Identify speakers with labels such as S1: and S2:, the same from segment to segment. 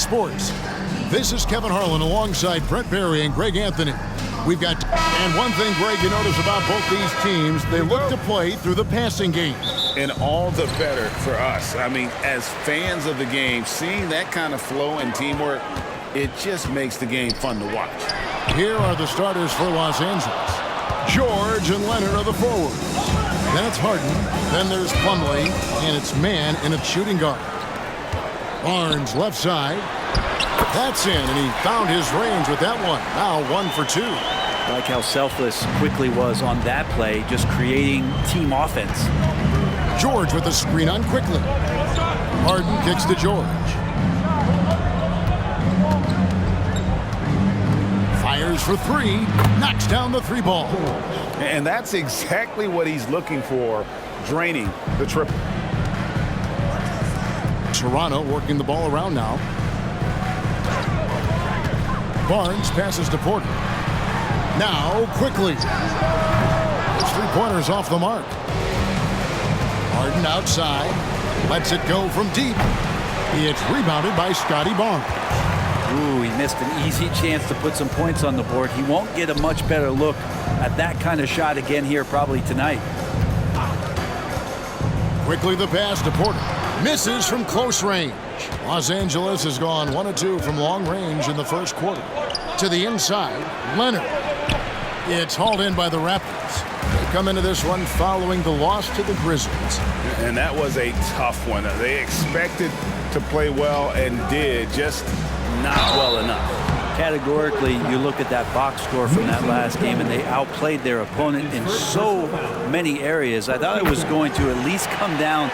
S1: Sports. This is Kevin Harlan alongside Brett Barry and Greg Anthony. We've got, and one thing, Greg, you notice about both these teams, they look to play through the passing game.
S2: And all the better for us. I mean, as fans of the game, seeing that kind of flow and teamwork, it just makes the game fun to watch.
S1: Here are the starters for Los Angeles. George and Leonard are the forwards. Then it's Harden. Then there's Plumlee, and it's Mann in a shooting guard. Barnes left side. That's in, and he found his range with that one. Now 1 for 2.
S3: I like how selfless Quickly was on that play, just creating team offense.
S1: George with the screen on Quickly. Harden kicks to George. Fires for 3. Knocks down the 3 ball.
S2: And that's exactly what he's looking for, draining the triple.
S1: Toronto working the ball around now. Barnes passes to Porter. Now Quickly. Those 3-pointers off the mark. Harden outside. Lets it go from deep. It's rebounded by Scotty Barnes.
S3: Ooh, he missed an easy chance to put some points on the board. He won't get a much better look at that kind of shot again here probably tonight.
S1: Quickly the pass to Porter. Misses from close range. Los Angeles has gone 1 of 2 from long range in the first quarter. To the inside, Leonard. It's hauled in by the Raptors. They come into this one following the loss to the Grizzlies.
S2: And that was a tough one. They expected to play well and did, just not well enough.
S3: Categorically, you look at that box score from that last game, and they outplayed their opponent in so many areas. I thought it was going to at least come down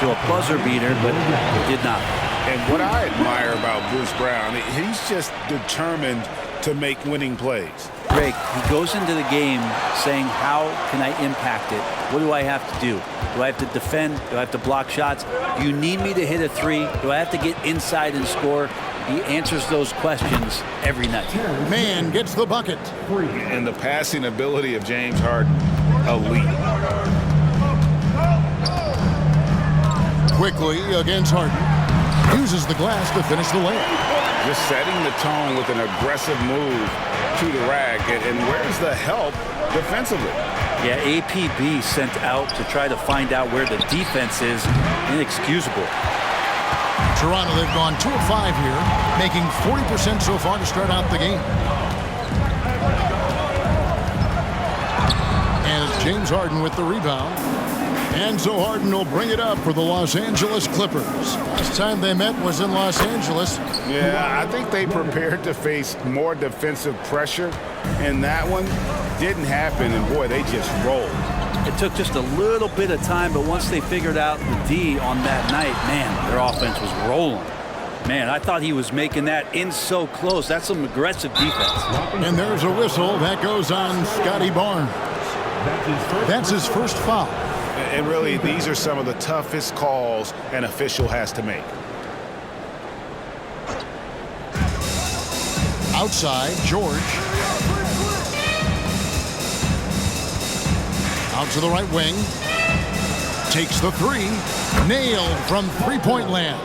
S3: to a buzzer beater, but it did not.
S2: And what I admire about Bruce Brown, he's just determined to make winning plays.
S3: Greg, he goes into the game saying, how can I impact it? What do I have to do? Do I have to defend? Do I have to block shots? Do you need me to hit a 3? Do I have to get inside and score? He answers those questions every night.
S1: Mann gets the bucket.
S2: And the passing ability of James Harden, elite.
S1: Quickly against Harden. Uses the glass to finish the layup.
S2: Just setting the tone with an aggressive move to the rack. And where's the help defensively?
S3: Yeah, APB sent out to try to find out where the defense is. Inexcusable.
S1: Toronto, they've gone 2 of 5 here, making 40% so far to start out the game. And it's James Harden with the rebound. And so Harden will bring it up for the Los Angeles Clippers. Last time they met was in Los Angeles.
S2: Yeah, I think they prepared to face more defensive pressure, and that one didn't happen, and boy, they just rolled.
S3: It took just a little bit of time, but once they figured out the D on that night, man, their offense was rolling. Man, I thought he was making that in so close. That's some aggressive defense.
S1: And there's a whistle that goes on Scotty Barnes. That's his first foul.
S2: And really, these are some of the toughest calls an official has to make.
S1: Outside, George. Out to the right wing. Takes the 3. Nailed from three-point land.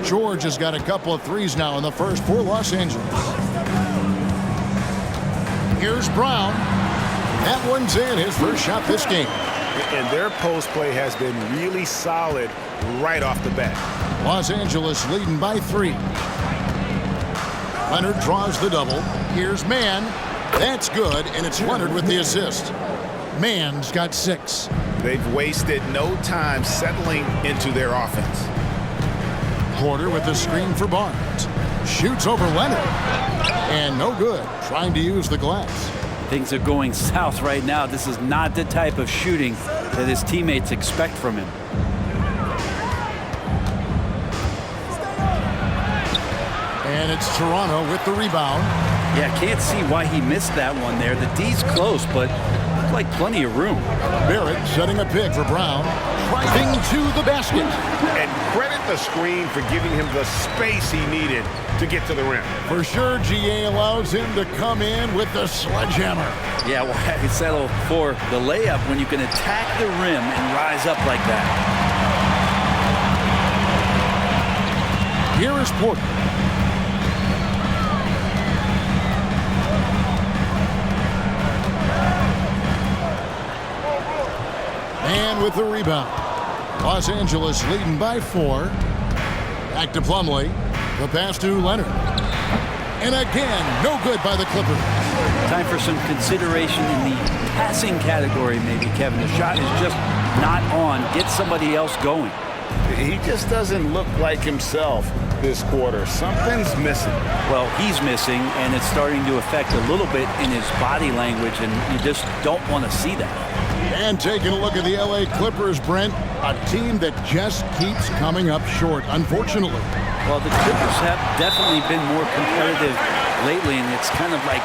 S1: George has got a couple of 3s now in the first for Los Angeles. Here's Brown. That one's in, his first shot this game.
S2: And their post play has been really solid right off the bat.
S1: Los Angeles leading by 3. Leonard draws the double. Here's Mann. That's good, and it's Leonard with the assist. Mann's got 6.
S2: They've wasted no time settling into their offense.
S1: Porter with the screen for Barnes. Shoots over Leonard. And no good, trying to use the glass.
S3: Things are going south right now. This is not the type of shooting that his teammates expect from him.
S1: And it's Toronto with the rebound.
S3: Yeah, can't see why he missed that one there. The D's close, but looked like plenty of room.
S1: Barrett setting a pick for Brown. Driving to the basket.
S2: And credit the screen for giving him the space he needed to get to the rim.
S1: For sure, GA allows him to come in with the sledgehammer.
S3: Yeah, why settle for the layup when you can attack the rim and rise up like that?
S1: Here is Porter. And with the rebound, Los Angeles leading by 4. Back to Plumlee. The pass to Leonard. And again, no good by the Clippers.
S3: Time for some consideration in the passing category, maybe, Kevin. The shot is just not on. Get somebody else going.
S2: He just doesn't look like himself this quarter. Something's missing.
S3: Well, he's missing, and it's starting to affect a little bit in his body language, and you just don't want to see that.
S1: And taking a look at the LA Clippers, Brent, a team that just keeps coming up short, unfortunately.
S3: Well, the Clippers have definitely been more competitive lately, and it's kind of like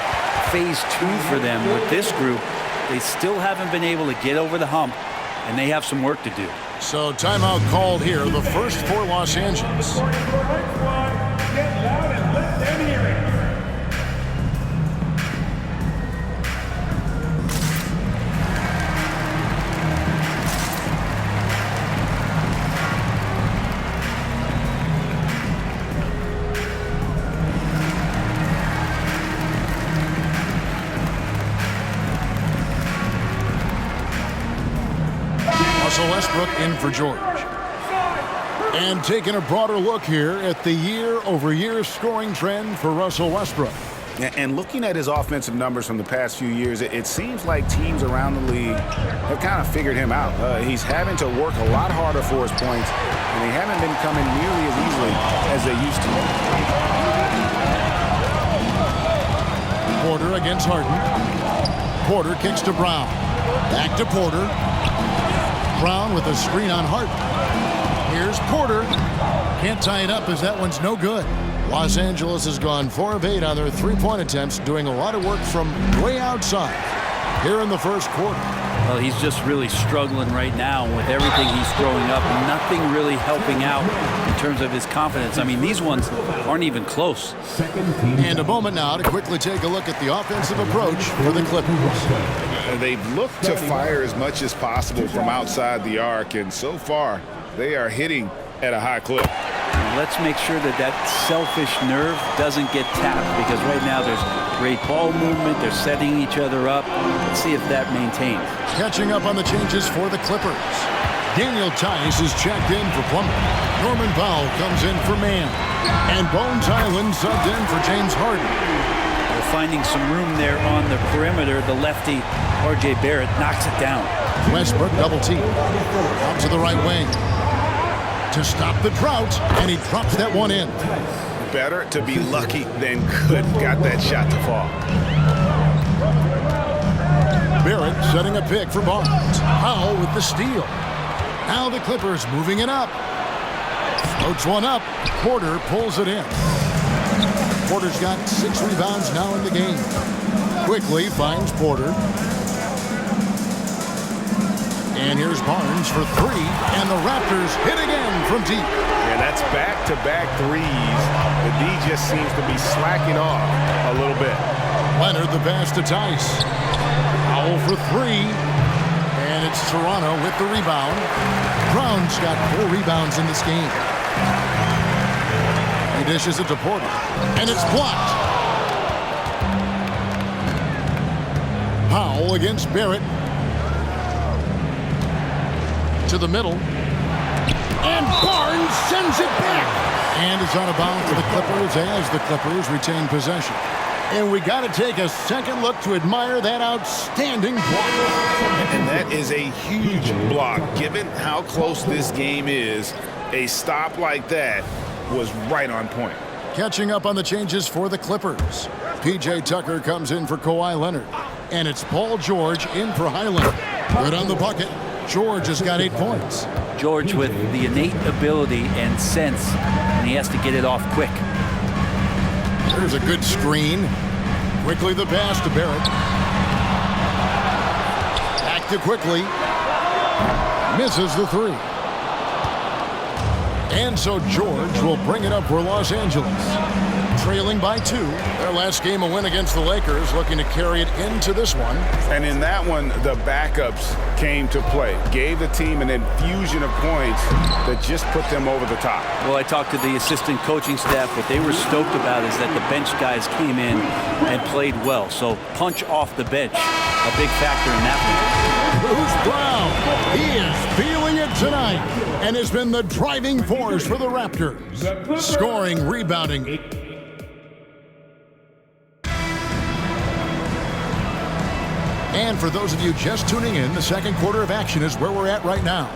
S3: phase 2 for them with this group. They still haven't been able to get over the hump, and they have some work to do.
S1: So timeout called here, the first for Los Angeles. Russell Westbrook in for George. And taking a broader look here at the year-over-year scoring trend for Russell Westbrook.
S2: And looking at his offensive numbers from the past few years, it seems like teams around the league have kind of figured him out. He's having to work a lot harder for his points, and they haven't been coming nearly as easily as they used to.
S1: Porter against Harden. Porter kicks to Brown. Back to Porter. Brown with a screen on Harden. Here's Porter. Can't tie it up as that one's no good. Los Angeles has gone 4 of 8 on their three-point attempts, doing a lot of work from way outside here in the first quarter.
S3: Well, he's just really struggling right now with everything he's throwing up. Nothing really helping out in terms of his confidence. I mean, these ones aren't even close.
S1: And a moment now to quickly take a look at the offensive approach for the Clippers.
S2: They've looked to fire as much as possible from outside the arc, and so far they are hitting at a high clip.
S3: Let's make sure that that selfish nerve doesn't get tapped, because right now there's great ball movement. They're setting each other up. Let's see if that maintains.
S1: Catching up on the changes for the Clippers. Daniel Tice is checked in for Plumlee. Norman Powell comes in for Mann. And Bones Highland subbed in for James Harden.
S3: They're finding some room there on the perimeter. The lefty, R.J. Barrett, knocks it down.
S1: Westbrook double team. Out to the right wing. To stop the drought, and he drops that one in.
S2: Better to be lucky than good. Got that shot to fall.
S1: Barrett setting a pick for Barnes. Powell with the steal. Now the Clippers moving it up. Floats one up. Porter pulls it in. Porter's got 6 rebounds now in the game. Quickly finds Porter. And here's Barnes for 3, and the Raptors hit again from deep.
S2: Yeah, that's back-to-back threes. The D just seems to be slacking off a little bit.
S1: Leonard the pass to Tice. Powell for 3, and it's Toronto with the rebound. Brown's got 4 rebounds in this game. He dishes it to Porter, and it's blocked. Powell against Barrett. To the middle. And Barnes sends it back. And it's out of bounds for the Clippers as the Clippers retain possession. And we got to take a second look to admire that outstanding block.
S2: And that is a huge block. Given how close this game is, a stop like that was right on point.
S1: Catching up on the changes for the Clippers. P.J. Tucker comes in for Kawhi Leonard. And it's Paul George in for Highland. Good on the bucket. George has got 8 points.
S3: George with the innate ability and sense, and he has to get it off quick.
S1: There's a good screen. Quickly the pass to Barrett. Back to Quickly. Misses the 3. And so George will bring it up for Los Angeles. trailing by 2. Their last game a win against the Lakers, looking to carry it into this one.
S2: And in that one, the backups came to play. Gave the team an infusion of points that just put them over the top.
S3: Well, I talked to the assistant coaching staff. What they were stoked about is that the bench guys came in and played well. So punch off the bench, a big factor in that one.
S1: Bruce Brown, he is feeling it tonight and has been the driving force for the Raptors. Scoring, rebounding. And for those of you just tuning in, the second quarter of action is where we're at right now.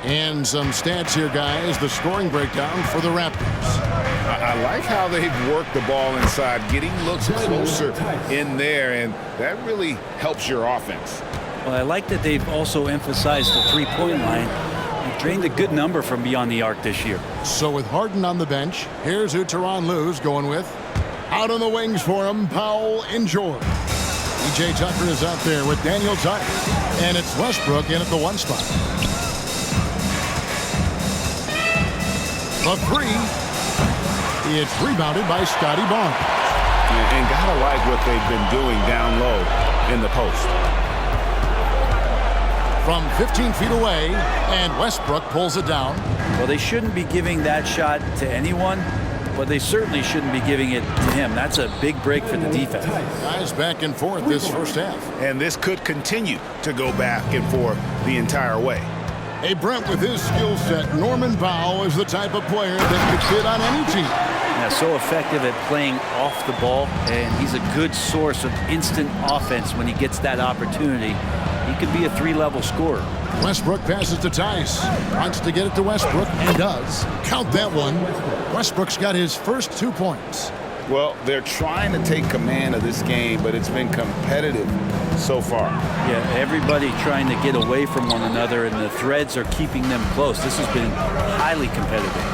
S1: And some stats here, guys. The scoring breakdown for the Raptors.
S2: I like how they've worked the ball inside, getting looks closer in there, and that really helps your offense.
S3: Well, I like that they've also emphasized the three-point line. They've drained a good number from beyond the arc this year.
S1: So with Harden on the bench, here's who Tyronn Lue's going with. Out on the wings for him, Powell and George. PJ Tucker is out there with Daniel Tice. And it's Westbrook in at the 1 spot. The 3. It's rebounded by Scotty Barnes.
S2: And gotta like what they've been doing down low in the post.
S1: From 15 feet away, and Westbrook pulls it down.
S3: Well, they shouldn't be giving that shot to anyone, but they certainly shouldn't be giving it to him. That's a big break for the defense.
S1: Guys back and forth this first half.
S2: And this could continue to go back and forth the entire way.
S1: Hey, Brent, with his skill set, Norman Powell is the type of player that could fit on any team.
S3: Yeah, so effective at playing off the ball, and he's a good source of instant offense when he gets that opportunity. He could be a 3-level scorer.
S1: Westbrook passes to Tice. Wants to get it to Westbrook, and does. Count that one. Westbrook's got his first 2 points.
S2: Well, they're trying to take command of this game, but it's been competitive so far.
S3: Yeah, everybody trying to get away from one another, and the threads are keeping them close. This has been highly competitive.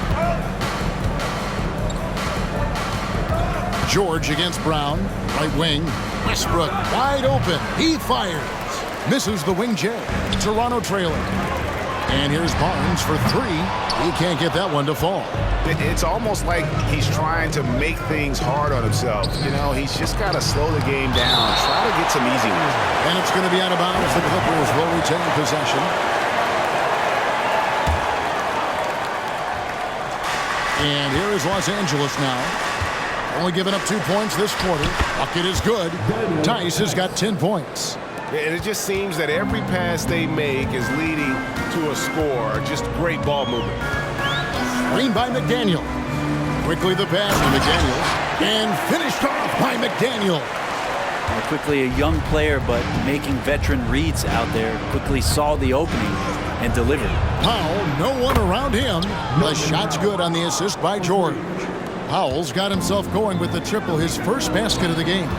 S1: George against Brown. Right wing. Westbrook wide open. He fires. Misses the wing J. Toronto trailing. And here's Barnes for 3. He can't get that one to fall.
S2: It's almost like he's trying to make things hard on himself. You know, he's just got to slow the game down, try to get some easy ones.
S1: And it's going to be out of bounds. The Clippers will retain possession. And here is Los Angeles now. Only giving up 2 points this quarter. Bucket is good. Tice has got 10 points.
S2: And it just seems that every pass they make is leading to a score. Just great ball movement.
S1: Screen by McDaniel. Quickly the pass to McDaniel. And finished off by McDaniel.
S3: Quickly a young player, but making veteran reads out there. Quickly saw the opening and delivered.
S1: Powell, no one around him. The shot's good on the assist by George. Powell's got himself going with the triple, his first basket of the game.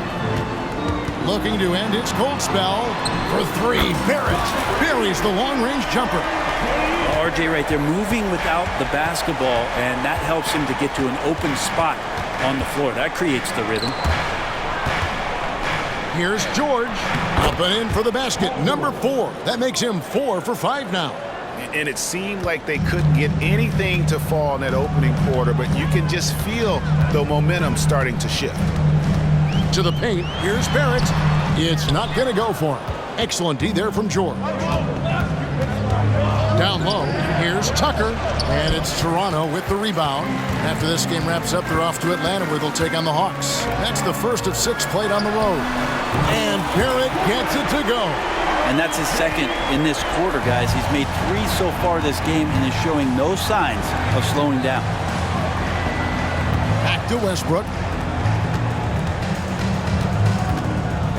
S1: Looking to end his cold spell for 3. Barrett buries the long-range jumper.
S3: RJ right there moving without the basketball, and that helps him to get to an open spot on the floor. That creates the rhythm.
S1: Here's George. Up and in for the basket. Number 4. That makes him 4 for 5 now.
S2: And it seemed like they couldn't get anything to fall in that opening quarter, but you can just feel the momentum starting to shift.
S1: To the paint, here's Barrett. It's not going to go for him. Excellent D there from George. Down low, here's Tucker, and it's Toronto with the rebound. After this game wraps up, they're off to Atlanta where they'll take on the Hawks. That's the first of 6 played on the road. And Barrett gets it to go.
S3: And that's his second in this quarter, guys. He's made 3 so far this game and is showing no signs of slowing down.
S1: Back to Westbrook.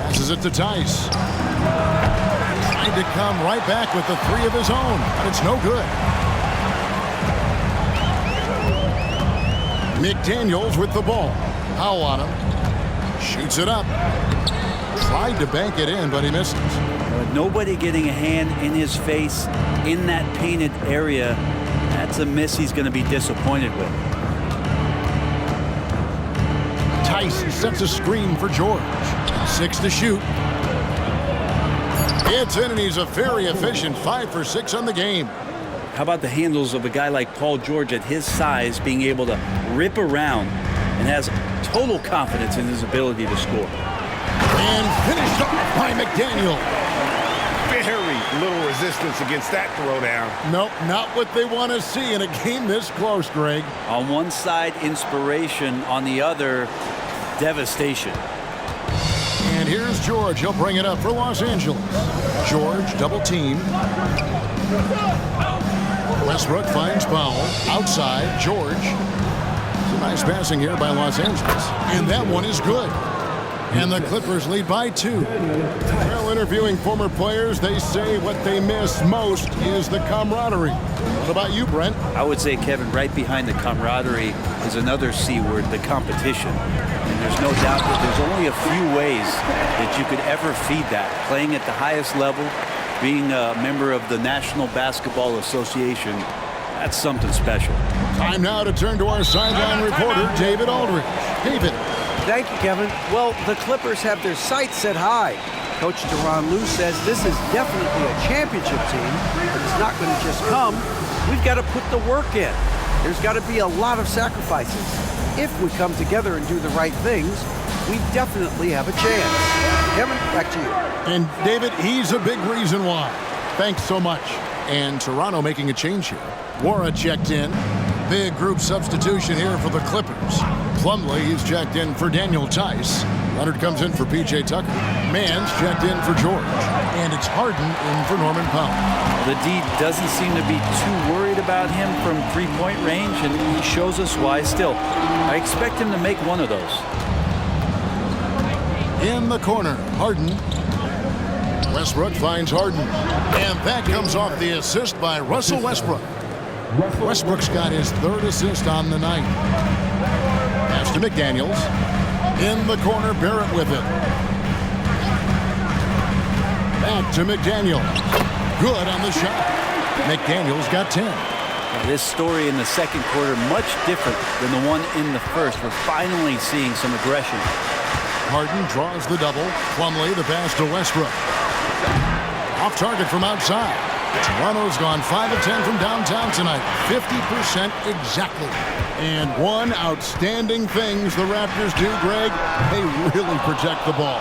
S1: Passes it to Tice. Trying to come right back with the 3 of his own, but it's no good. McDaniels with the ball. Powell on him. Shoots it up. Tried to bank it in, but he misses.
S3: Nobody getting a hand in his face in that painted area. That's a miss he's going to be disappointed with.
S1: Tice sets a screen for George. 6 to shoot. It's in, and he's a very efficient 5 for 6 on the game.
S3: How about the handles of a guy like Paul George at his size being able to rip around and has total confidence in his ability to score.
S1: And finished off by McDaniel.
S2: Very little resistance against that throwdown.
S1: Nope, not what they want to see in a game this close, Greg.
S3: On one side, inspiration. On the other, devastation.
S1: And here's George. He'll bring it up for Los Angeles. George, double team. Westbrook finds Powell. Outside, George. Some nice passing here by Los Angeles. And that one is good. And the Clippers lead by 2. Well, interviewing former players, they say what they miss most is the camaraderie. What about you, Brent?
S3: I would say, Kevin, right behind the camaraderie is another C word, the competition. And there's no doubt that there's only a few ways that you could ever feed that. Playing at the highest level, being a member of the National Basketball Association, that's something special.
S1: Time now to turn to our sideline reporter, David Aldridge. David.
S4: Thank you, Kevin. Well, the Clippers have their sights set high. Coach Tyronn Lue says this is definitely a championship team, but it's not going to just come. We've got to put the work in. There's got to be a lot of sacrifices. If we come together and do the right things, we definitely have a chance. Kevin, back to you.
S1: And David, he's a big reason why. Thanks so much. And Toronto making a change here. Wara checked in. Big group substitution here for the Clippers. Plumlee, he's checked in for Daniel Tice. Leonard comes in for P.J. Tucker. Mann's checked in for George. And it's Harden in for Norman Powell.
S3: The D doesn't seem to be too worried about him from three-point range, and he shows us why still. I expect him to make one of those.
S1: In the corner, Harden. Westbrook finds Harden. And that comes off the assist by Russell Westbrook. Westbrook's got his 3rd assist on the night. Pass to McDaniels. In the corner, Barrett with it. Back to McDaniel. Good on the shot. McDaniels got 10.
S3: This story in the second quarter much different than the one in the first. We're finally seeing some aggression.
S1: Harden draws the double. Plumlee the pass to Westbrook. Off target from outside. Toronto's gone 5 of 10 from downtown tonight. 50% exactly. And one outstanding things the Raptors do, Greg, they really protect the ball.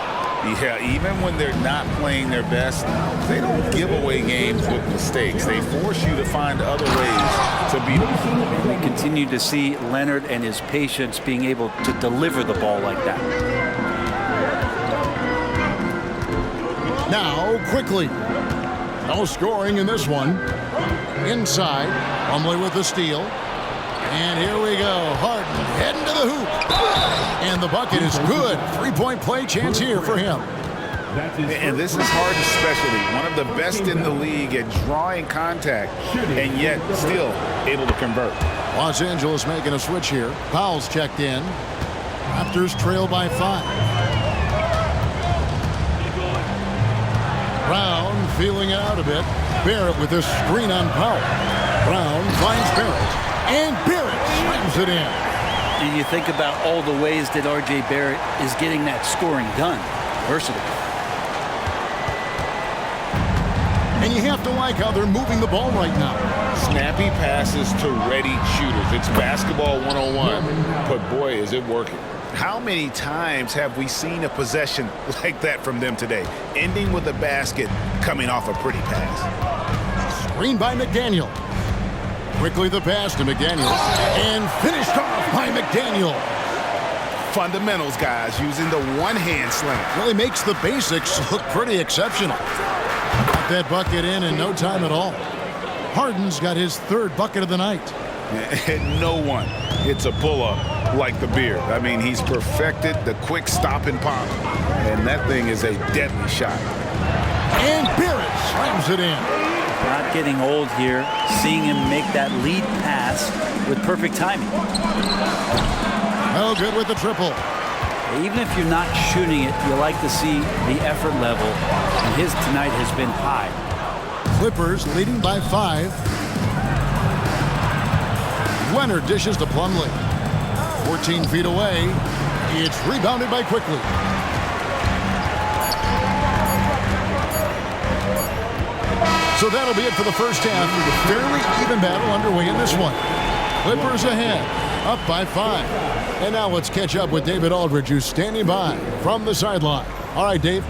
S2: Yeah, even when they're not playing their best, they don't give away games with mistakes. They force you to find other ways to beat them.
S3: We continue to see Leonard and his patience being able to deliver the ball like that.
S1: Now, quickly. No scoring in this one. Inside, Plumlee with the steal. And here we go. Harden heading to the hoop. And the bucket is good. 3-point play chance here for him.
S2: And this is Harden's specialty. One of the best in the league at drawing contact and yet still able to convert.
S1: Los Angeles making a switch here. Powell's checked in. Raptors trail by 5. Brown feeling it out a bit. Barrett with this screen on Powell. Brown finds Barrett. And Barrett slams it in.
S3: And you think about all the ways that R.J. Barrett is getting that scoring done. Versatile.
S1: And you have to like how they're moving the ball right now.
S2: Snappy passes to ready shooters. It's basketball 101. But boy, is it working. How many times have we seen a possession like that from them today? Ending with a basket coming off a pretty pass.
S1: Screen by McDaniel. Quickly the pass to McDaniel. And finished off by McDaniel.
S2: Fundamentals, guys, using the one-hand slam.
S1: Really makes the basics look pretty exceptional. Got that bucket in no time at all. Harden's got his 3rd bucket of the night.
S2: And no one hits a pull-up like the Beard. I mean, he's perfected the quick stop and pop. And that thing is a deadly shot.
S1: And Barrett slams it in.
S3: Not getting old here. Seeing him make that lead pass with perfect timing.
S1: Oh, good with the triple.
S3: Even if you're not shooting it, you like to see the effort level. And his tonight has been high.
S1: Clippers leading by 5. Leonard dishes to Plumlee. 14 feet away. It's rebounded by Quickly. So that'll be it for the first half. Fairly even battle underway in this one. Clippers ahead. up by 5. And now let's catch up with David Aldridge, who's standing by from the sideline. All right, Dave.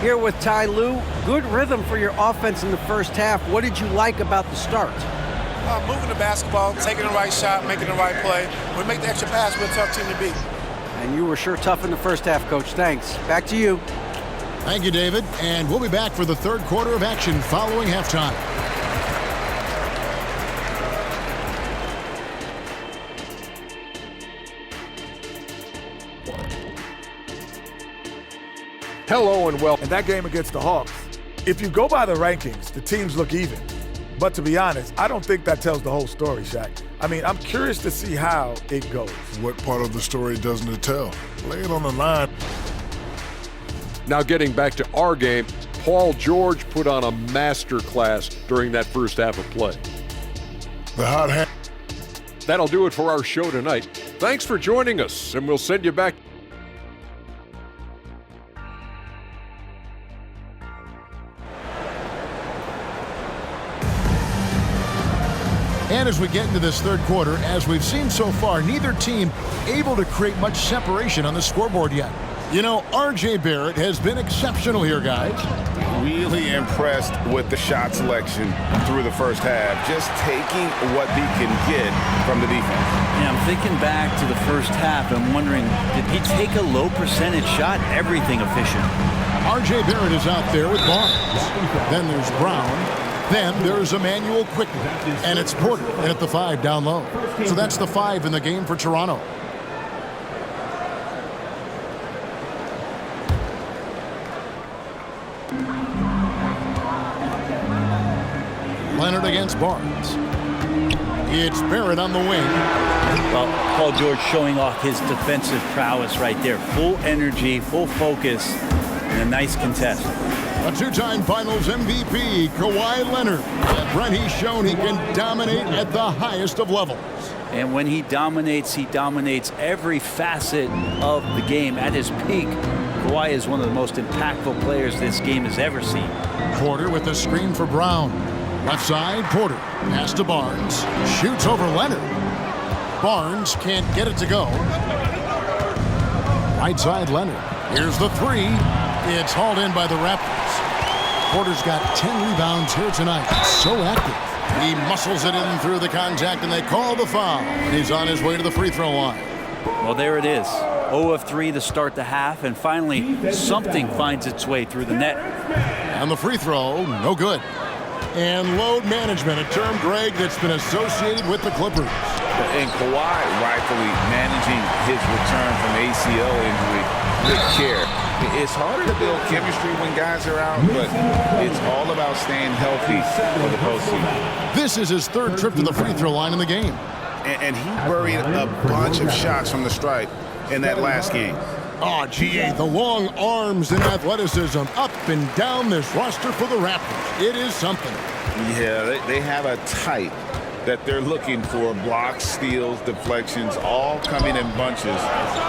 S4: Here with Ty Lue. Good rhythm for your offense in the first half. What did you like about the start?
S5: Moving the basketball, taking the right shot, making the right play. We make the extra pass, we're a tough team to beat.
S4: And you were sure tough in the first half, Coach. Thanks. Back to you.
S1: Thank you, David. And we'll be back for the third quarter of action following halftime.
S6: Hello and welcome. In that game against the Hawks, if you go by the rankings, the teams look even. But to be honest, I don't think that tells the whole story, Shaq. I mean, I'm curious to see how it goes.
S7: What part of the story doesn't it tell? Lay it on the line.
S8: Now getting back to our game, Paul George put on a master class during that first half of play.
S7: The hot hand.
S8: That'll do it for our show tonight. Thanks for joining us, and we'll send you back.
S1: And as we get into this third quarter, as we've seen so far, neither team able to create much separation on the scoreboard yet. You know, R.J. Barrett has been exceptional here, guys.
S2: Really impressed with the shot selection through the first half, just taking what he can get from the defense.
S3: Yeah, I'm thinking back to the first half and wondering, did he take a low percentage shot? Everything efficient.
S1: R.J. Barrett is out there with Barnes. Then there's Brown. Then there's Emmanuel quickly. And it's Porter in at the 5 down low. So that's the 5 in the game for Toronto. Leonard against Barnes. It's Barrett on the wing.
S3: Well, Paul George showing off his defensive prowess right there. Full energy, full focus, and a nice contest.
S1: A two-time Finals MVP, Kawhi Leonard. And Brent, he's shown he can dominate at the highest of levels.
S3: And when he dominates every facet of the game. At his peak, Kawhi is one of the most impactful players this game has ever seen.
S1: Porter with the screen for Brown. Left side, Porter. Pass to Barnes. Shoots over Leonard. Barnes can't get it to go. Right side, Leonard. Here's the 3. It's hauled in by the Raptors. Porter's got 10 rebounds here tonight. So active. He muscles it in through the contact, and they call the foul. He's on his way to the free throw line.
S3: Well, there it is. 0 of 3 to start the half, and finally something finds its way through the net.
S1: And the free throw, no good. And load management, a term, Greg, that's been associated with the Clippers.
S2: And Kawhi rightfully managing his return from ACL injury with care. It's harder to build chemistry when guys are out, but it's all about staying healthy for the postseason.
S1: This is his 3rd trip to the free throw line in the game.
S2: And he buried a bunch of shots from the stripe in that last game.
S1: Oh, GA, the long arms and athleticism up and down this roster for the Raptors. It is something.
S2: Yeah, they have a type that they're looking for. Blocks, steals, deflections, all coming in bunches.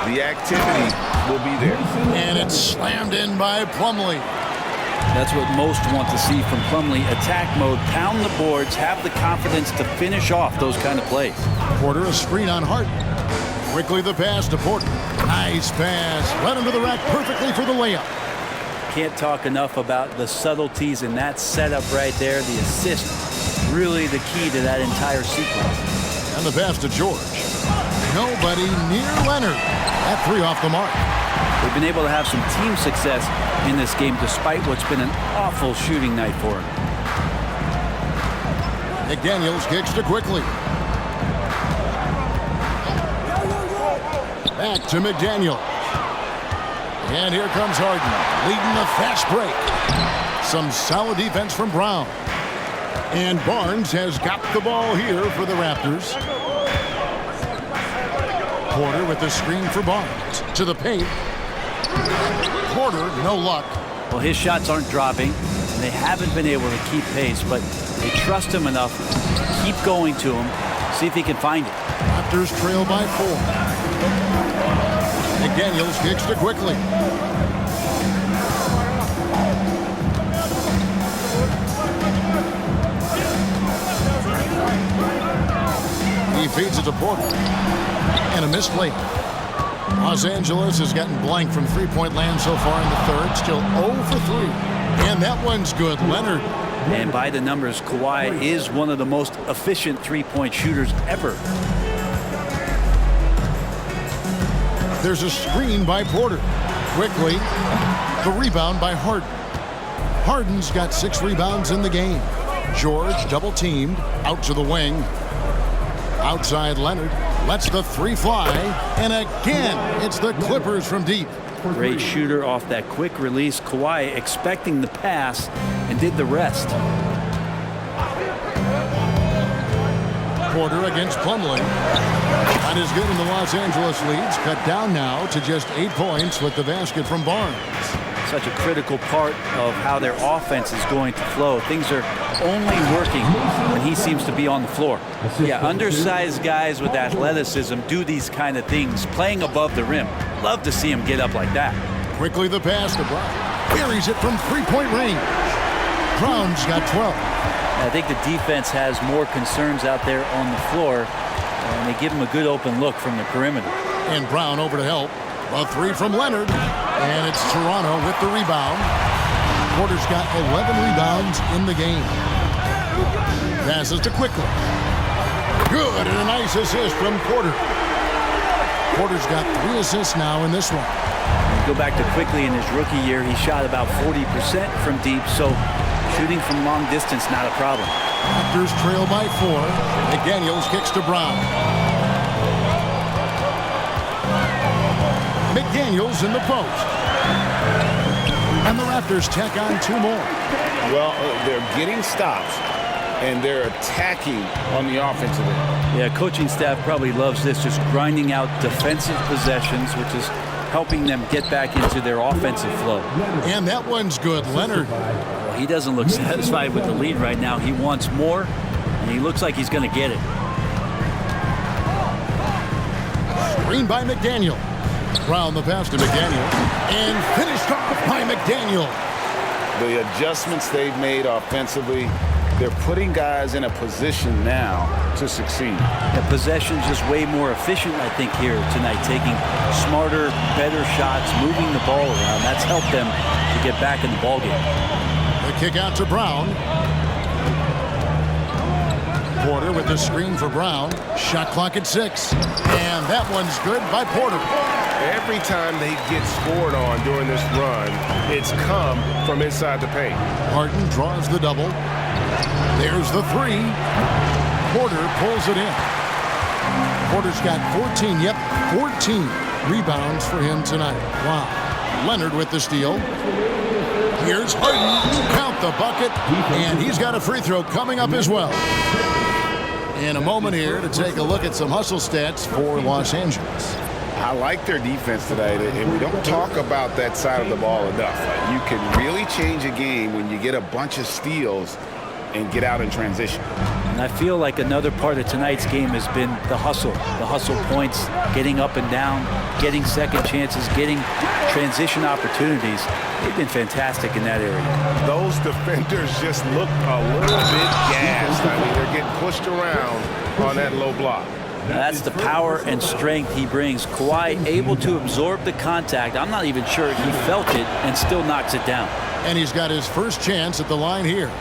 S2: The activity will be there.
S1: And it's slammed in by Plumlee.
S3: That's what most want to see from Plumlee. Attack mode, pound the boards, have the confidence to finish off those kind of plays.
S1: Porter a screen on Harden. Quickly the pass to Porter. Nice pass. Led him to the rack perfectly for the layup.
S3: Can't talk enough about the subtleties in that setup right there. The assist, really the key to that entire sequence.
S1: And the pass to George. Nobody near Leonard. That 3 off the mark.
S3: They've been able to have some team success in this game despite what's been an awful shooting night for him.
S1: McDaniels kicks to quickly. Back to McDaniels. And here comes Harden, leading the fast break. Some solid defense from Brown. And Barnes has got the ball here for the Raptors. Porter with the screen for Barnes. To the paint. Porter, no luck.
S3: Well, his shots aren't dropping, and they haven't been able to keep pace, but they trust him enough to keep going to him, see if he can find it.
S1: Raptors trail by 4. McDaniels kicks to quickly. He feeds it to Porter. And a missed layup. Los Angeles has gotten blank from three-point land so far in the third. Still 0 for 3. And that one's good. Leonard.
S3: And by the numbers, Kawhi is one of the most efficient three-point shooters ever.
S1: There's a screen by Porter. Quickly, the rebound by Harden. Harden's got 6 rebounds in the game. George double-teamed, out to the wing. Outside Leonard, lets the three fly, and again, it's the Clippers from deep.
S3: Great shooter off that quick release. Kawhi expecting the pass and did the rest.
S1: Porter against Plumlee. Not as good in the Los Angeles leads. Cut down now to just 8 points with the basket from Barnes.
S3: Such a critical part of how their offense is going to flow. Things are only working when he seems to be on the floor. Yeah, undersized guys with athleticism do these kind of things, playing above the rim. Love to see him get up like that.
S1: Quickly the pass to Brown. Buries it from three-point range. Brown's got 12.
S3: I think the defense has more concerns out there on the floor, and they give him a good open look from the perimeter.
S1: And Brown over to help. A three from Leonard. And it's Toronto with the rebound. Porter's got 11 rebounds in the game. Passes to Quickly. Good, and a nice assist from Porter. Porter's got 3 assists now in this one.
S3: Go back to Quickly in his rookie year. He shot about 40% from deep, so shooting from long distance, not a problem.
S1: Raptors trail by 4. McDaniels kicks to Brown. McDaniels in the post. And the Raptors tack on 2 more.
S2: Well, they're getting stops, and they're attacking on the offensive end.
S3: Yeah, coaching staff probably loves this, just grinding out defensive possessions, which is helping them get back into their offensive flow.
S1: And that one's good. Leonard.
S3: Well, he doesn't look satisfied with the lead right now. He wants more, and he looks like he's going to get it.
S1: Screen by McDaniel. Brown the pass to McDaniel. And finished off by McDaniel.
S2: The adjustments they've made offensively, they're putting guys in a position now to succeed.
S3: The possession's just way more efficient, I think, here tonight. Taking smarter, better shots, moving the ball around. That's helped them to get back in the ballgame.
S1: The kick out to Brown. Porter with the screen for Brown. Shot clock at 6. And that one's good by Porter.
S9: Every time they get scored on during this run, it's come from inside the paint.
S1: Harden draws the double. There's the 3. Porter pulls it in. Porter's got 14, 14 rebounds for him tonight. Wow. Leonard with the steal. Here's Harden. Count the bucket. And he's got a free throw coming up as well. In a moment here to take a look at some hustle stats for Los Angeles.
S2: I like their defense tonight, and we don't talk about that side of the ball enough. You can really change a game when you get a bunch of steals and get out in transition.
S3: And I feel like another part of tonight's game has been the hustle points, getting up and down, getting second chances, getting transition opportunities. They've been fantastic in that area.
S9: Those defenders just look a little bit gassed. I mean, they're getting pushed around on that low block.
S3: Now that's the power and strength he brings. Kawhi able to absorb the contact. I'm not even sure he felt it and still knocks it down.
S1: And he's got his first chance at the line here.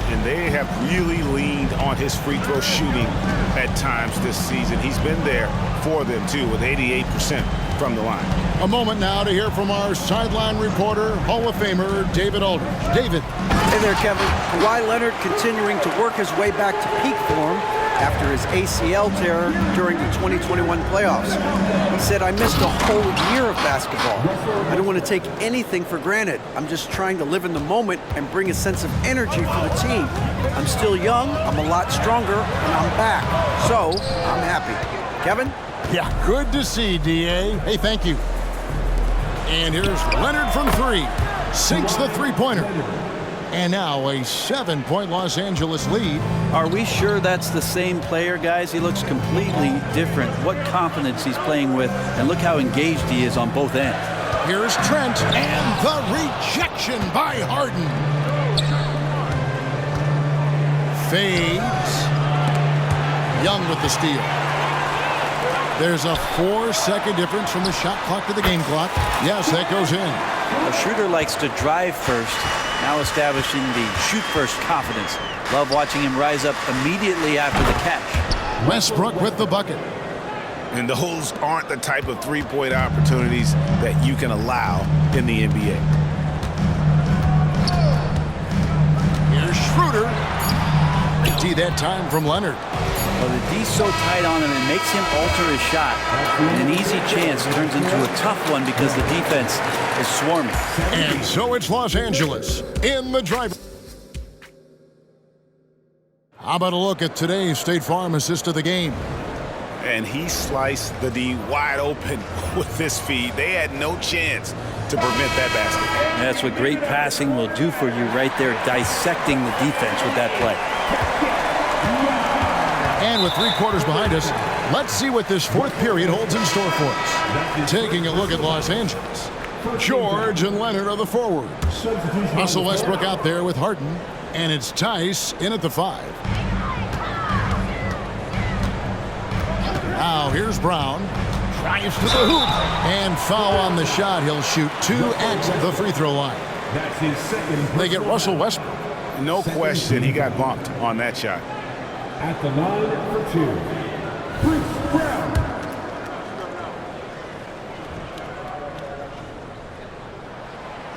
S2: And they have really leaned on his free throw shooting at times this season. He's been there for them, too, with 88% from the line.
S1: A moment now to hear from our sideline reporter, Hall of Famer David Aldridge. David.
S4: Hey there, Kevin. Kawhi Leonard continuing to work his way back to peak form after his ACL tear during the 2021 playoffs. He said, I missed a whole year of basketball. I don't want to take anything for granted. I'm just trying to live in the moment and bring a sense of energy for the team. I'm still young, I'm a lot stronger, and I'm back. So, I'm happy. Kevin?
S1: Yeah, good to see, D.A. Hey, thank you. And here's Leonard from 3. Sinks the three-pointer. And now a 7-point Los Angeles lead.
S3: Are we sure that's the same player, guys? He looks completely different. What confidence he's playing with, and look how engaged he is on both ends.
S1: Here's Trent, and the rejection by Harden. Fades. Young with the steal. There's a 4-second difference from the shot clock to the game clock. Yes, that goes in.
S3: A shooter likes to drive first, now establishing the shoot first confidence. Love watching him rise up immediately after the catch.
S1: Westbrook with the bucket.
S2: And those aren't the type of three-point opportunities that you can allow in the NBA.
S1: Here's Schroeder. Empty that time from Leonard.
S3: Well, the D's so tight on him, it makes him alter his shot. And an easy chance turns into a tough one because the defense is swarming.
S1: And so it's Los Angeles in the drive. How about a look at today's State Farm assist of the game?
S2: And he sliced the D wide open with this feed. They had no chance to prevent that basket.
S3: That's what great passing will do for you right there, dissecting the defense with that play.
S1: And with 3 quarters behind us, let's see what this 4th period holds in store for us. Taking a look at Los Angeles. George and Leonard are the forwards. Russell Westbrook out there with Harden. And it's Tice in at the 5. Now here's Brown. Drives to the hoop. And foul on the shot. He'll shoot 2 at the free throw line.
S10: That's his second.
S1: They get Russell Westbrook.
S2: No question he got bumped on that shot.
S10: At the line for 2. Bruce Brown.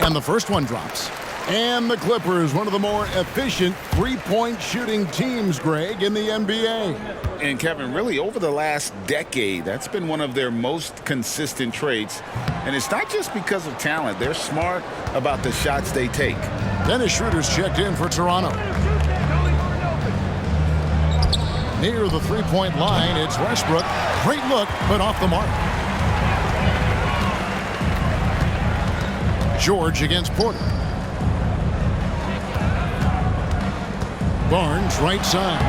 S1: And the first one drops. And the Clippers, one of the more efficient three-point shooting teams, Greg, in the NBA.
S2: And Kevin, really over the last decade, that's been one of their most consistent traits. And it's not just because of talent. They're smart about the shots they take.
S1: Dennis Schroeder's checked in for Toronto. Near the three-point line, it's Westbrook. Great look, but off the mark. George against Porter. Barnes, right side.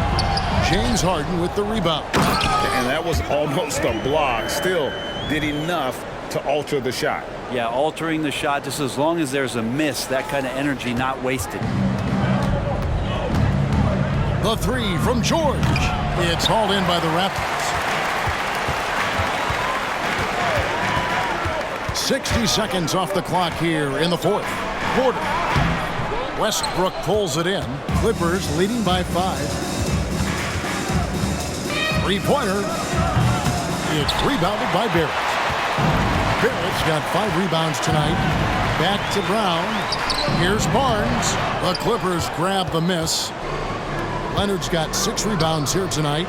S1: James Harden with the rebound.
S2: And that was almost a block. Still did enough to alter the shot.
S3: Yeah, altering the shot just as long as there's a miss, that kind of energy not wasted.
S1: The 3 from George. It's hauled in by the Raptors. 60 seconds off the clock here in the 4th. Porter. Westbrook pulls it in. Clippers leading by 5. Three-pointer. It's rebounded by Barrett. Barrett's got 5 rebounds tonight. Back to Brown. Here's Barnes. The Clippers grab the miss. Leonard's got 6 rebounds here tonight.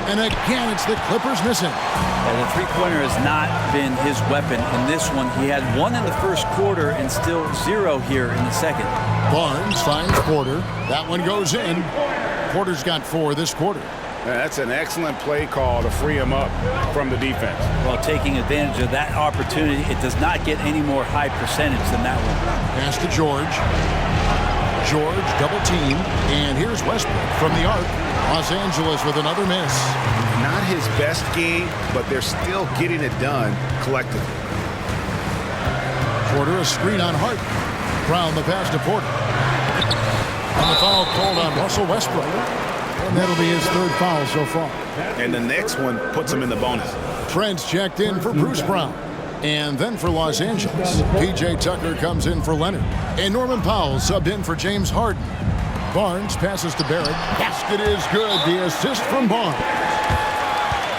S1: And again, it's the Clippers missing.
S3: Yeah, the three-pointer has not been his weapon in this one. He had 1 in the first quarter and still 0 here in the second.
S1: Barnes finds Porter. That one goes in. Porter's got 4 this quarter.
S2: That's an excellent play call to free him up from the defense.
S3: Well, taking advantage of that opportunity, it does not get any more high percentage than that one.
S1: Pass to George. George double team. And here's Westbrook from the arc. Los Angeles with another miss.
S2: Not his best game, but they're still getting it done collectively.
S1: Porter a screen on Harden. Brown the pass to Porter. And the foul called on Russell Westbrook. And that'll be his 3rd foul so far.
S2: And the next one puts him in the bonus.
S1: Trent's checked in for Bruce Brown. And then for Los Angeles, P.J. Tucker comes in for Leonard. And Norman Powell subbed in for James Harden. Barnes passes to Barrett. Basket is good. The assist from Barnes.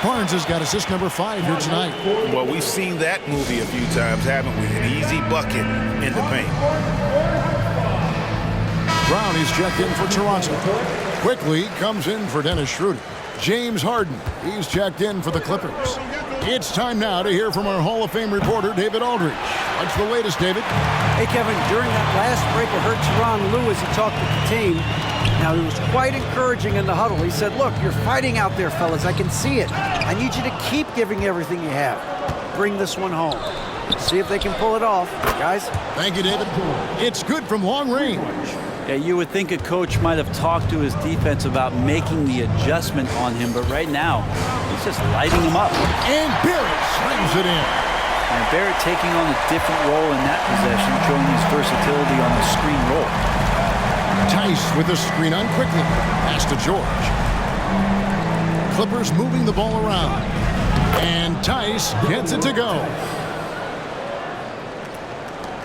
S1: Barnes has got assist number 5 here tonight.
S2: Well, we've seen that movie a few times, haven't we? An easy bucket in the paint.
S1: Brown is checked in for Toronto. Quickly comes in for Dennis Schroeder. James Harden, he's checked in for the Clippers. It's time now to hear from our Hall of Fame reporter, David Aldridge. What's the latest, David?
S4: Hey, Kevin, during that last break, I heard Tyronn Lue as he talked with the team. Now, he was quite encouraging in the huddle. He said, look, you're fighting out there, fellas. I can see it. I need you to keep giving everything you have. Bring this one home. See if they can pull it off. Guys?
S1: Thank you, David. It's good from long range.
S3: Yeah, you would think a coach might have talked to his defense about making the adjustment on him, but right now, he's just lighting him up.
S1: And Barrett slams it in.
S3: And Barrett taking on a different role in that possession, showing his versatility on the screen roll.
S1: Tice with the screen on quickly. Pass to George. Clippers moving the ball around. And Tice gets it to go.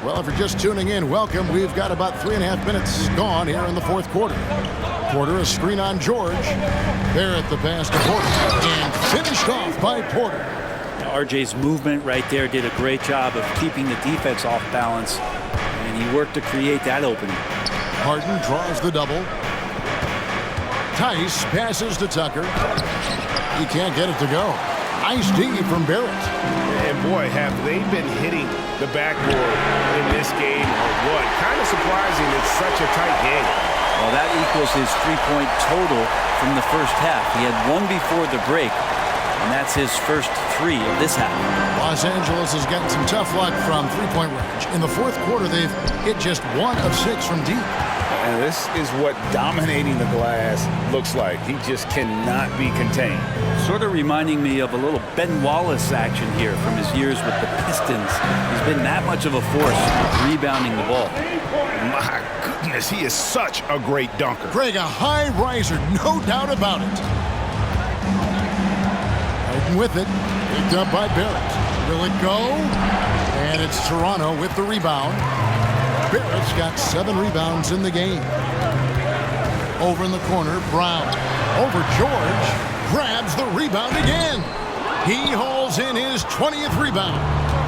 S1: Well, if you're just tuning in, welcome. We've got about 3.5 minutes gone here in the fourth quarter. Porter, a screen on George. Barrett the pass to Porter. And finished off by Porter.
S3: RJ's movement right there did a great job of keeping the defense off balance. And he worked to create that opening.
S1: Harden draws the double. Tice passes to Tucker. He can't get it to go. Nice D from Barrett.
S9: And boy, have they been hitting the backboard in this game or what? Kind of surprising it's such a tight game.
S3: Well, that equals his 3-point total from the first half. He had one before the break, and that's his first 3 of this half.
S1: Los Angeles has gotten some tough luck from three-point range. In the fourth quarter, they've hit just 1 of 6 from deep.
S2: And this is what dominating the glass looks like. He just cannot be contained.
S3: Sort of reminding me of a little Ben Wallace action here from his years with the Pistons. He's been that much of a force rebounding the ball.
S2: My goodness, he is such a great dunker.
S1: Greg, a high riser, no doubt about it. Harden with it, picked up by Barrett. Will it go? And it's Toronto with the rebound. Barrett's got 7 rebounds in the game. Over in the corner, Brown. Over George. Grabs the rebound again. He hauls in his 20th rebound.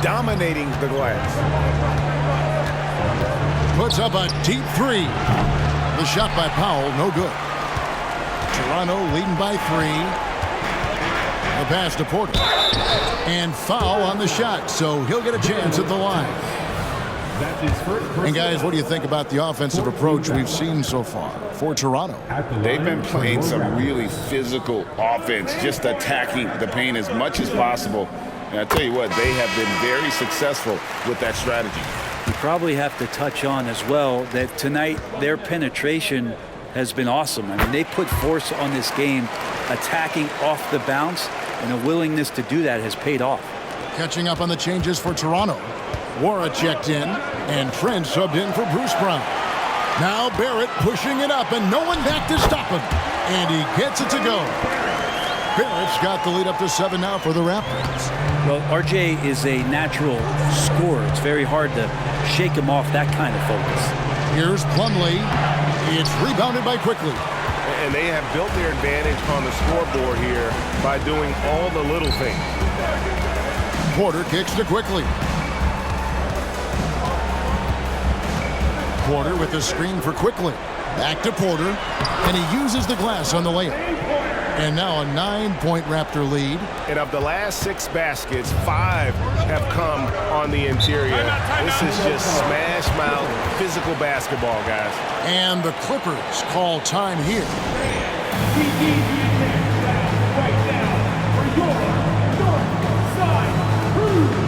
S2: Dominating the glass.
S1: Puts up a deep 3. The shot by Powell, no good. Toronto leading by 3. The pass to Porter. And foul on the shot, so he'll get a chance at the line. And guys, what do you think about the offensive approach we've seen so far for Toronto?
S2: They've been playing some really physical offense, just attacking the paint as much as possible. And I tell you what, they have been very successful with that strategy.
S3: You probably have to touch on as well that tonight their penetration has been awesome. I mean, they put force on this game, attacking off the bounce, and a willingness to do that has paid off.
S1: Catching up on the changes for Toronto. Wara checked in, and Trent subbed in for Bruce Brown. Now Barrett pushing it up, and no one back to stop him. And he gets it to go. Barrett's got the lead up to 7 now for the Raptors.
S3: Well, RJ is a natural scorer. It's very hard to shake him off that kind of focus.
S1: Here's Plumlee. It's rebounded by Quickly.
S9: And they have built their advantage on the scoreboard here by doing all the little things.
S1: Porter kicks to Quickly. Porter with the screen for Quickly. Back to Porter, and he uses the glass on the layup. And now a 9-point Raptor lead.
S9: And of the last 6 baskets, 5 have come on the interior. This is just smash mouth physical basketball, guys.
S1: And the Clippers call time here.
S10: Right now for your north side crew.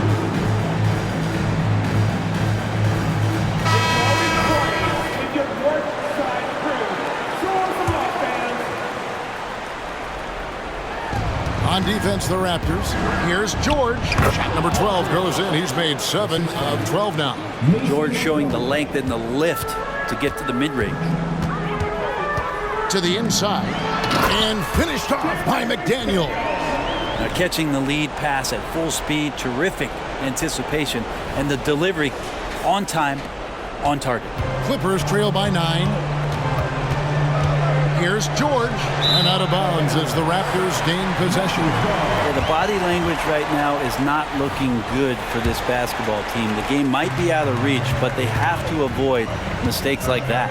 S1: On defense, the Raptors. Here's George. Shot number 12 goes in. He's made 7 of 12 now.
S3: George showing the length and the lift to get to the mid-range.
S1: To the inside. And finished off by McDaniel.
S3: Now catching the lead pass at full speed. Terrific anticipation. And the delivery on time, on target.
S1: Clippers trail by 9. Here's George, and out of bounds as the Raptors gain possession.
S3: Yeah, the body language right now is not looking good for this basketball team. The game might be out of reach, but they have to avoid mistakes like that.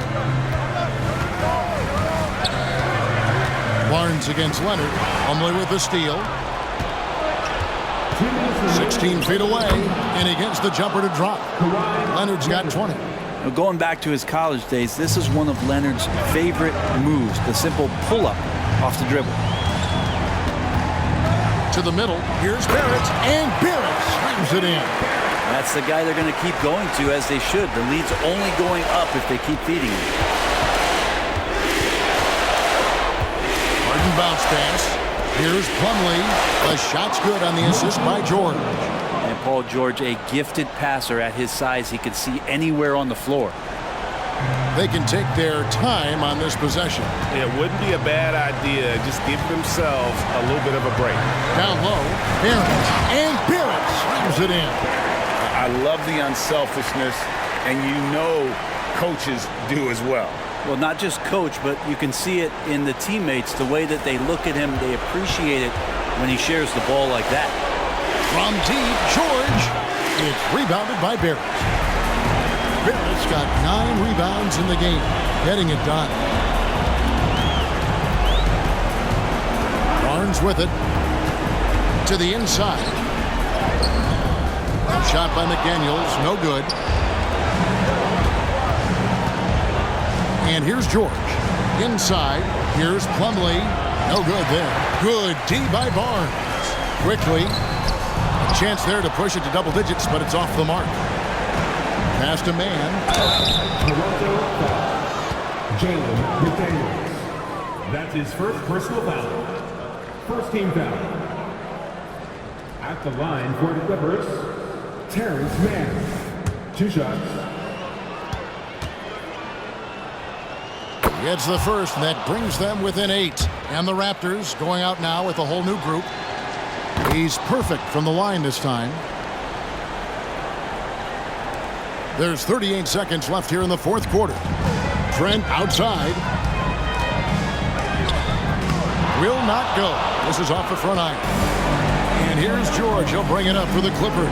S1: Barnes against Leonard. Plumlee with the steal. 16 feet away, and he gets the jumper to drop. Leonard's got 20.
S3: Now, going back to his college days, this is one of Leonard's favorite moves, the simple pull-up off the dribble.
S1: To the middle, here's Barrett, and Barrett slams it in.
S3: That's the guy they're going to keep going to, as they should. The lead's only going up if they keep feeding him.
S1: Harden bounce pass. Here's Plumlee. The shot's good on the assist by George.
S3: And Paul George, a gifted passer at his size. He could see anywhere on the floor.
S1: they can take their time on this possession.
S9: It wouldn't be a bad idea. Just give themselves a little bit of a break.
S1: Down low, Barrett, and Barrett slams it in.
S2: I love the unselfishness, and you know coaches do as well.
S3: Well, not just coach, but you can see it in the teammates, the way that they look at him. They appreciate it when he shares the ball like that.
S1: From deep, George. It's rebounded by Barrett. Barrett's got 9 rebounds in the game, getting it done. Barnes with it to the inside. Shot by McDaniels, no good. And here's George. Inside, here's Plumlee. No good there. Good D by Barnes. Quickly. A chance there to push it to double digits, but it's off the mark. Pass to man.
S10: Jalen McDaniels. That's his first personal foul. First team foul. At the line for the Clippers, Terrence Mann. 2 shots.
S1: He gets the first, and that brings them within 8. And the Raptors going out now with a whole new group. He's perfect from the line this time. There's 38 seconds left here in the fourth quarter. Trent outside. Will not go. This is off the front iron. And here's George. He'll bring it up for the Clippers.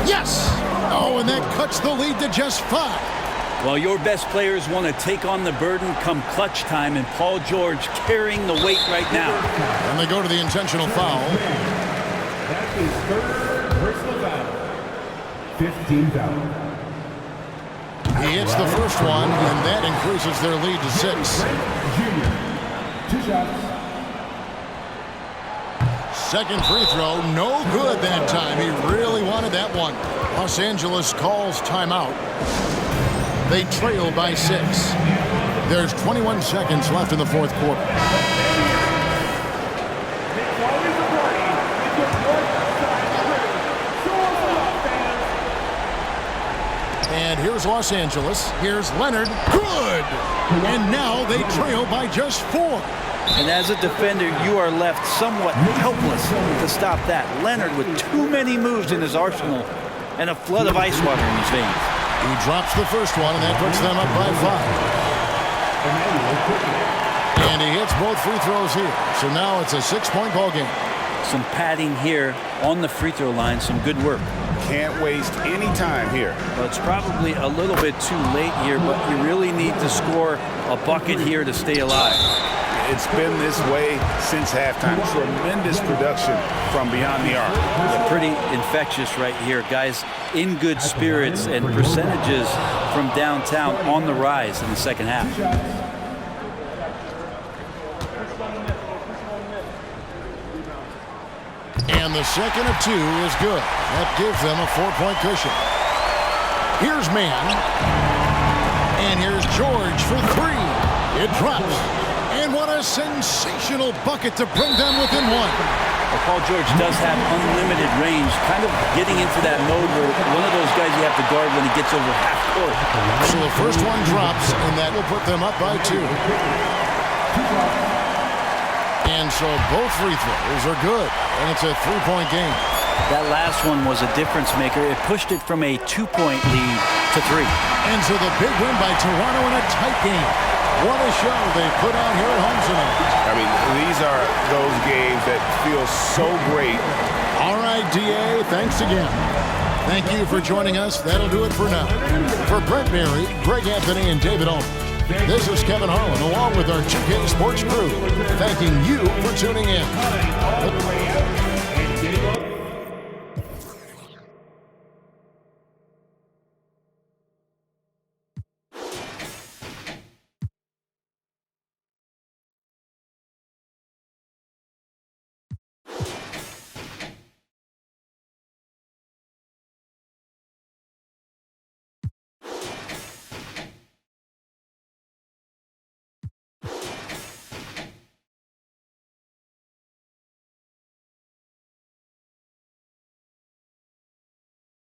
S1: Yes! Oh, and that cuts the lead to just 5.
S3: Well, your best players want to take on the burden come clutch time, and Paul George carrying the weight right now.
S1: And they go to the intentional foul.
S10: That's his 3rd personal foul. 15 foul.
S1: He hits the first one, and that increases their lead to 6.
S10: Junior. 2 shots.
S1: Second free throw, no good that time. He really wanted that one. Los Angeles calls timeout. They trail by 6. There's 21 seconds left in the fourth quarter. And here's Los Angeles. Here's Leonard. Good! And now they trail by just 4.
S3: And as a defender, you are left somewhat helpless to stop that. Leonard with too many moves in his arsenal and a flood of ice water in his veins.
S1: He drops the first one, and that puts them up by 5. And he hits both free throws here. So now it's a 6-point ball game.
S3: Some padding here on the free throw line. Some good work.
S2: Can't waste any time here.
S3: Well, it's probably a little bit too late here, but you really need to score a bucket here to stay alive.
S2: It's been this way since halftime. Tremendous production from beyond the arc.
S3: They're pretty infectious right here. Guys in good spirits, and percentages from downtown on the rise in the second half.
S1: And the second of 2 is good. That gives them a 4-point cushion. Here's Mann. And here's George for 3. It drops. And what a sensational bucket to bring them within 1.
S3: Well, Paul George does have unlimited range, kind of getting into that mode where one of those guys you have to guard when he gets over half court.
S1: So the first one drops, and that will put them up by 2. And so both free throws are good, and it's a 3-point game.
S3: That last one was a difference maker. It pushed it from a 2-point lead to 3.
S1: And so the big win by Toronto in a tight game. What a show they put on here at home tonight.
S9: I mean, these are those games that feel so great.
S1: All right, DA, thanks again. Thank you for joining us. That'll do it for now. For Brent Berry, Greg Anthony, and David Aldridge, this is Kevin Harlan, along with our 2K Sports crew, thanking you for tuning in.